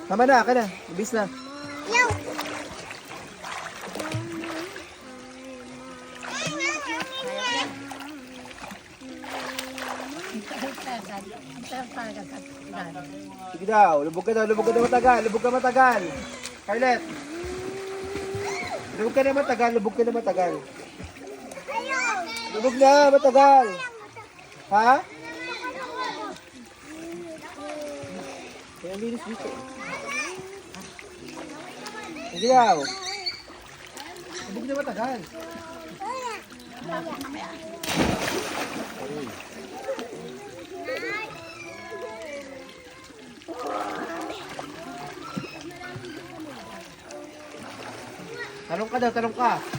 Tama na, ka na. Ibis na. Yaw! Sige daw, lubog ka na matagal, lubog ka matagal. Carlet. Lubog ka na matagal, lubog ka na matagal. Lubog na, matagal. Ha? Kaya linis dito. Sige daw. Lubog na matagal. Talong ka daw, talong ka.